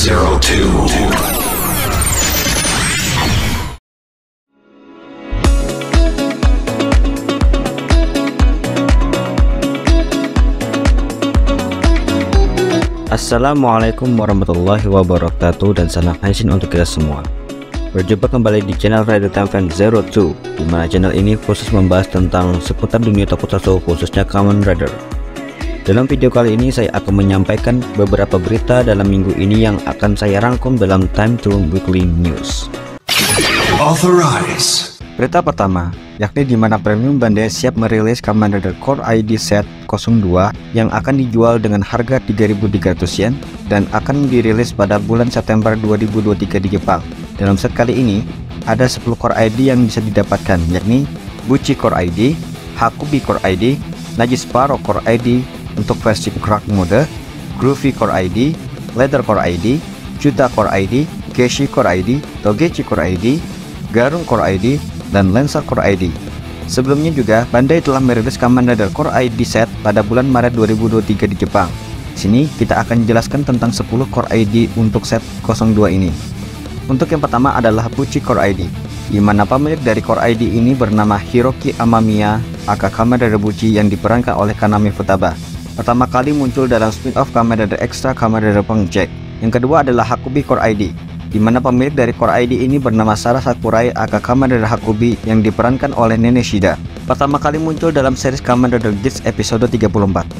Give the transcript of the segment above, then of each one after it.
02. Assalamualaikum warahmatullahi wabarakatuh dan salam Henshin untuk kita semua. Berjumpa kembali di channel Rider Time Fan 02, di mana channel ini khusus membahas tentang seputar dunia tokusatsu khususnya Kamen Rider. Dalam video kali ini saya akan menyampaikan beberapa berita dalam minggu ini yang akan saya rangkum dalam Time to Weekly News. Authorize. Berita pertama, yakni di mana Premium Bandai siap merilis Kamen Rider Core ID Set 02 yang akan dijual dengan harga 3.300 yen dan akan dirilis pada bulan September 2023 di Jepang. Dalam set kali ini, ada 10 Core ID yang bisa didapatkan, yakni Buchi Core ID, Hakubi Core ID, Najisparrow Core ID untuk versi Crack Mode, Groovy Core ID, Leather Core ID, Chuta Core ID, Geshi Core ID, Togechi Core ID, Garung Core ID, dan Lancer Core ID. Sebelumnya juga, Bandai telah merilis Kamen Rider Core ID Set pada bulan Maret 2023 di Jepang. Sini kita akan jelaskan tentang 10 Core ID untuk set 02 ini. Untuk yang pertama adalah Buchi Core ID, di mana pemilik dari Core ID ini bernama Hiroki Amamiya, aka Kamen Rider Buchi yang diperankan oleh Kaname Futaba. Pertama kali muncul dalam spin-off Kamen Rider Extra Kamen Rider Punk Jack. Yang kedua adalah Hakubi Core ID, di mana pemilik dari Core ID ini bernama Sara Sakurai, aka Kamen Rider Hakubi yang diperankan oleh Nene Shida. Pertama kali muncul dalam series Kamen Rider Geats episode 34.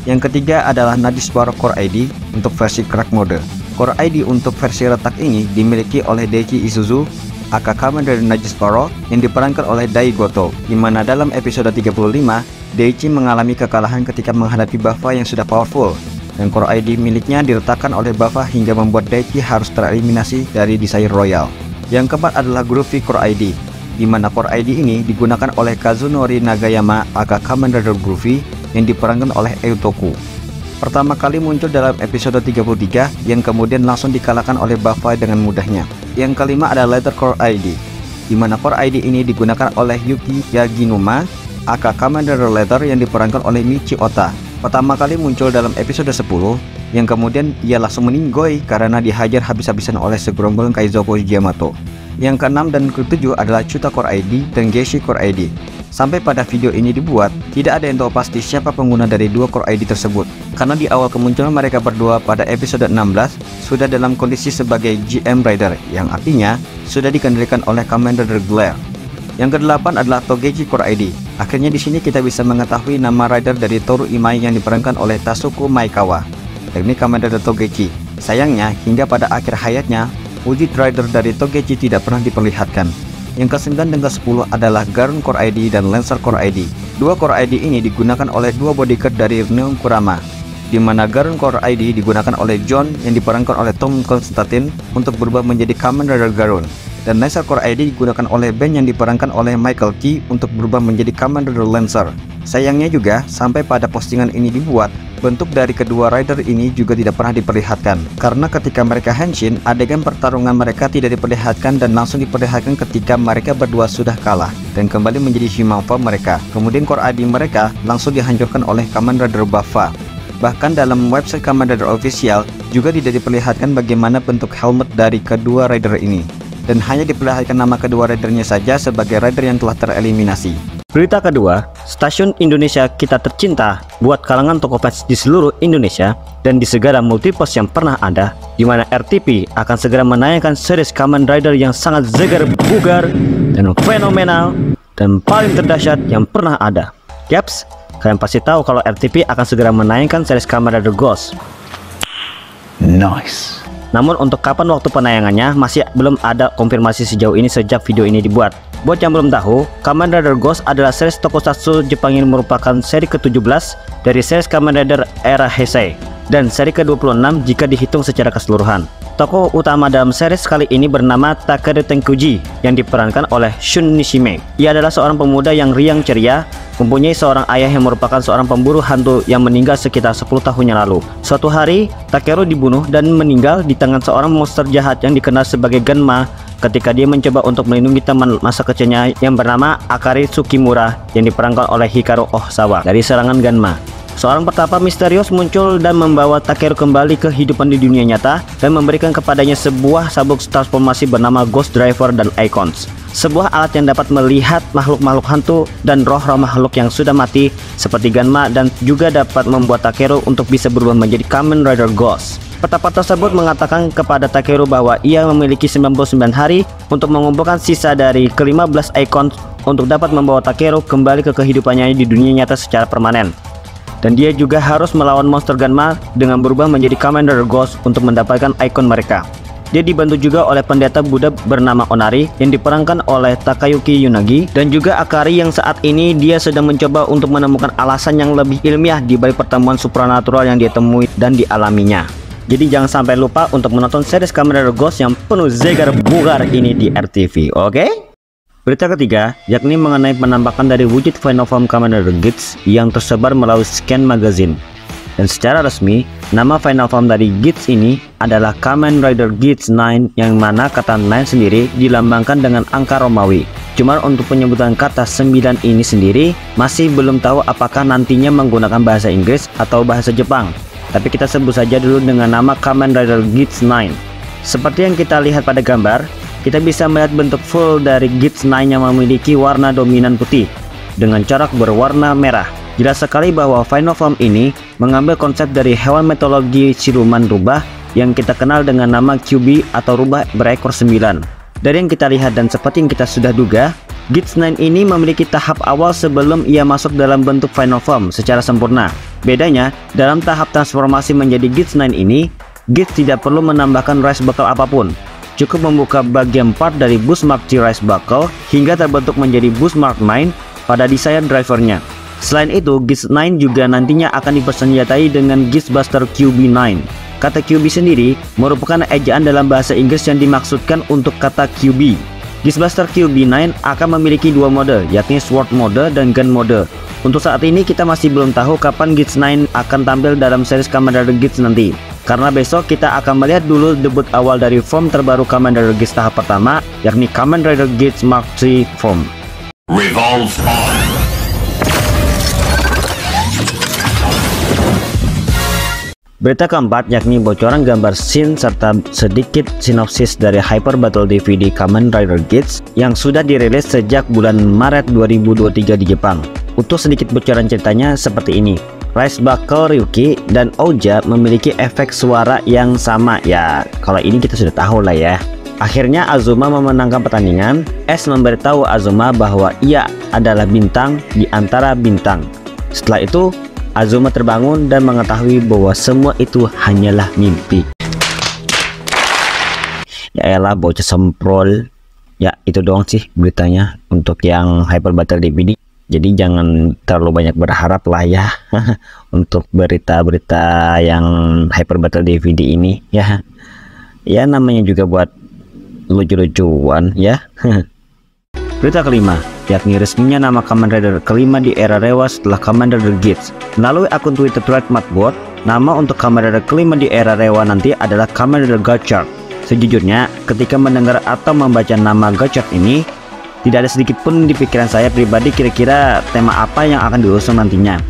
Yang ketiga adalah Najisparrow Core ID untuk versi Crack Mode. Core ID untuk versi retak ini dimiliki oleh Daichi Isuzu, aka Kamen Rider Najisparrow yang diperankan oleh Dai Goto, di mana dalam episode 35 Daichi mengalami kekalahan ketika menghadapi Buffa yang sudah powerful, dan Core ID miliknya diletakkan oleh Buffa hingga membuat Daichi harus tereliminasi dari Desire Royal. Yang keempat adalah Groovy Core ID, di mana Core ID ini digunakan oleh Kazunori Nagayama, aka Kamen Rider Groovy yang diperankan oleh Eutoku. Pertama kali muncul dalam episode 33 yang kemudian langsung dikalahkan oleh Buffa dengan mudahnya. Yang kelima adalah Leather Core ID, di mana Core ID ini digunakan oleh Yuki Yaginuma, aka Kamen Rider Leather yang diperankan oleh Michi Ota. Pertama kali muncul dalam episode 10 yang kemudian ia langsung meninggoy karena dihajar habis-habisan oleh segerombol Kaizoku Yamato. Yang keenam dan ketujuh adalah Chuta Core ID dan Geshi Core ID. Sampai pada video ini dibuat, tidak ada yang tahu pasti siapa pengguna dari dua Core ID tersebut, karena di awal kemunculan mereka berdua pada episode 16 sudah dalam kondisi sebagai GM Rider, yang artinya sudah dikendalikan oleh Kamen Rider Glare. Yang kedelapan adalah Togechi Core ID. Akhirnya di sini kita bisa mengetahui nama rider dari Toru Imai yang diperankan oleh Tasuku Maekawa, yakni Kamen Rider Togechi. Sayangnya hingga pada akhir hayatnya, wujud rider dari Togechi tidak pernah diperlihatkan. Yang ke-9 dan ke-10 adalah Garung Core ID dan Lancer Core ID. Dua Core ID ini digunakan oleh dua bodyguard dari Neon Kurama, di mana Garung Core ID digunakan oleh John yang diperankan oleh Tom Constantine untuk berubah menjadi Kamen Rider Garung, dan Lancer Core ID digunakan oleh Ben yang diperankan oleh Michael Key untuk berubah menjadi Kamen Rider Lancer. Sayangnya juga, sampai pada postingan ini dibuat, bentuk dari kedua rider ini juga tidak pernah diperlihatkan, karena ketika mereka henshin, adegan pertarungan mereka tidak diperlihatkan dan langsung diperlihatkan ketika mereka berdua sudah kalah dan kembali menjadi human form mereka. Kemudian Core ID mereka langsung dihancurkan oleh Kamen Rider Buffa. Bahkan dalam website Kamen Rider Official juga tidak diperlihatkan bagaimana bentuk helmet dari kedua rider ini, dan hanya diperlihatkan nama kedua ridernya saja sebagai rider yang telah tereliminasi. Berita kedua, Stasiun Indonesia Kita Tercinta buat kalangan toko fans di seluruh Indonesia dan di segala multiverse yang pernah ada, di mana RTP akan segera menayangkan series Kamen Rider yang sangat segar, bugar, dan fenomenal, dan paling terdahsyat yang pernah ada. Yaps, kalian pasti tahu kalau RTP akan segera menayangkan series Kamen Rider Ghost. Nice. Namun untuk kapan waktu penayangannya masih belum ada konfirmasi sejauh ini sejak video ini dibuat. Buat yang belum tahu, Kamen Rider Ghost adalah series tokusatsu Jepang yang merupakan seri ke-17 dari series Kamen Rider era Heisei, dan seri ke-26 jika dihitung secara keseluruhan. Tokoh utama dalam series kali ini bernama Takeru Tenkuji yang diperankan oleh Shun Nishime. Ia adalah seorang pemuda yang riang ceria, mempunyai seorang ayah yang merupakan seorang pemburu hantu yang meninggal sekitar 10 tahun yang lalu. Suatu hari, Takeru dibunuh dan meninggal di tangan seorang monster jahat yang dikenal sebagai Ganma ketika dia mencoba untuk melindungi teman masa kecilnya yang bernama Akari Tsukimura yang diperankan oleh Hikaru Osawa dari serangan Ganma. Seorang petapa misterius muncul dan membawa Takeru kembali ke kehidupan di dunia nyata dan memberikan kepadanya sebuah sabuk transformasi bernama Ghost Driver dan Icons. Sebuah alat yang dapat melihat makhluk-makhluk hantu dan roh-roh makhluk yang sudah mati seperti Ganma, dan juga dapat membuat Takeru untuk bisa berubah menjadi Kamen Rider Ghost. Petapa tersebut mengatakan kepada Takeru bahwa ia memiliki 99 hari untuk mengumpulkan sisa dari ke-15 Icons untuk dapat membawa Takeru kembali ke kehidupannya di dunia nyata secara permanen. Dan dia juga harus melawan monster Ganma dengan berubah menjadi Kamen Rider Ghost untuk mendapatkan icon mereka. Dia dibantu juga oleh pendeta Buddha bernama Onari yang diperankan oleh Takayuki Yunagi, dan juga Akari yang saat ini dia sedang mencoba untuk menemukan alasan yang lebih ilmiah di balik pertemuan supranatural yang dia temui dan dialaminya. Jadi jangan sampai lupa untuk menonton series Kamen Rider Ghost yang penuh zegar bugar ini di RTV, oke? Berita ketiga, yakni mengenai penampakan dari wujud final form Kamen Rider Geats yang tersebar melalui Scan Magazine. Dan secara resmi, nama final form dari Geats ini adalah Kamen Rider Geats 9, yang mana kata 9 sendiri dilambangkan dengan angka Romawi. Cuma untuk penyebutan kata 9 ini sendiri masih belum tahu apakah nantinya menggunakan bahasa Inggris atau bahasa Jepang. Tapi kita sebut saja dulu dengan nama Kamen Rider Geats 9. Seperti yang kita lihat pada gambar, kita bisa melihat bentuk full dari Geats 9 yang memiliki warna dominan putih dengan corak berwarna merah. Jelas sekali bahwa final form ini mengambil konsep dari hewan mitologi siluman rubah yang kita kenal dengan nama Kyuubi atau rubah berekor 9. Dari yang kita lihat dan seperti yang kita sudah duga, Geats 9 ini memiliki tahap awal sebelum ia masuk dalam bentuk final form secara sempurna. Bedanya, dalam tahap transformasi menjadi Geats 9 ini, Geats tidak perlu menambahkan rise buckle apapun. Cukup membuka bagian part dari Boost Mark G Rise Buckle hingga terbentuk menjadi Boost Mark 9 pada Desire drivernya. Selain itu, Geats 9 juga nantinya akan dipersenjatai dengan Geats Buster QB9. Kata QB sendiri merupakan ejaan dalam bahasa Inggris yang dimaksudkan untuk kata QB. Geats Buster QB9 akan memiliki dua mode, yakni Sword mode dan Gun mode. Untuk saat ini kita masih belum tahu kapan Geats 9 akan tampil dalam series Kamen Rider Geats nanti. Karena besok kita akan melihat dulu debut awal dari form terbaru Kamen Rider Geats tahap pertama, yakni Kamen Rider Geats Mark III form. Revolve on. Berita keempat, yakni bocoran gambar scene serta sedikit sinopsis dari Hyper Battle DVD Kamen Rider Geats yang sudah dirilis sejak bulan Maret 2023 di Jepang. Untuk sedikit bocoran ceritanya seperti ini. Rise Buckle Ryuki dan Ouja memiliki efek suara yang sama. Ya, kalau ini kita sudah tahu lah ya. Akhirnya Azuma memenangkan pertandingan. S memberitahu Azuma bahwa ia adalah bintang di antara bintang. Setelah itu, Azuma terbangun dan mengetahui bahwa semua itu hanyalah mimpi. Ya elah, bocah semprol. Ya, itu doang sih beritanya untuk yang Hyper Battle DVD. Jadi jangan terlalu banyak berharap lah ya untuk berita-berita yang Hyper Battle DVD ini ya. Ya namanya juga buat lucu-lucuan ya. Berita kelima, yakni resminya nama Kamen Rider kelima di era Reiwa setelah Kamen Rider Geats. Melalui akun Twitter Threadmatbot, nama untuk Kamen Rider kelima di era Reiwa nanti adalah Kamen Rider Gotchard. Sejujurnya, ketika mendengar atau membaca nama Gotchard ini, tidak ada sedikit pun di pikiran saya pribadi kira-kira tema apa yang akan diusung nantinya.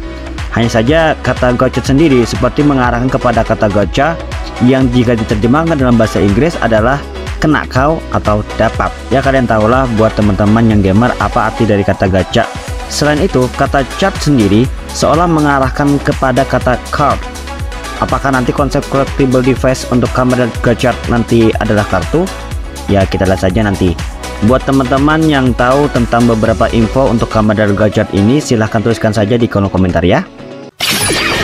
Hanya saja kata Gotchard sendiri seperti mengarahkan kepada kata gacha yang jika diterjemahkan dalam bahasa Inggris adalah kena kau atau dapat. Ya kalian tahulah buat teman-teman yang gamer apa arti dari kata gacha. Selain itu, kata chart sendiri seolah mengarahkan kepada kata card. Apakah nanti konsep collectible device untuk Kamen Rider Gotchard nanti adalah kartu? Ya kita lihat saja nanti. Buat teman-teman yang tahu tentang beberapa info untuk Kamen Rider Gotchard ini, silahkan tuliskan saja di kolom komentar ya.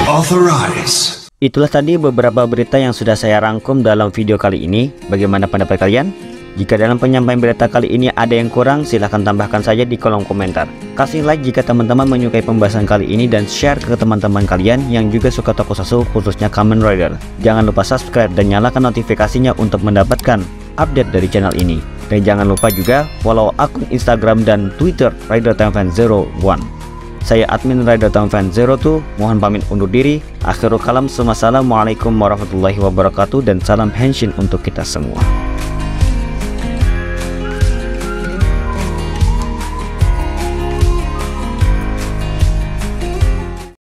Authorize. Itulah tadi beberapa berita yang sudah saya rangkum dalam video kali ini. Bagaimana pendapat kalian? Jika dalam penyampaian berita kali ini ada yang kurang, silahkan tambahkan saja di kolom komentar. Kasih like jika teman-teman menyukai pembahasan kali ini dan share ke teman-teman kalian yang juga suka tokusatsu khususnya Kamen Rider. Jangan lupa subscribe dan nyalakan notifikasinya untuk mendapatkan update dari channel ini. Dan jangan lupa juga follow akun Instagram dan Twitter Rider Time Fan 01. Saya admin Rider Time Fan 02, mohon pamit undur diri. Akhirul kalam, wassalamualaikum warahmatullahi wabarakatuh dan salam henshin untuk kita semua.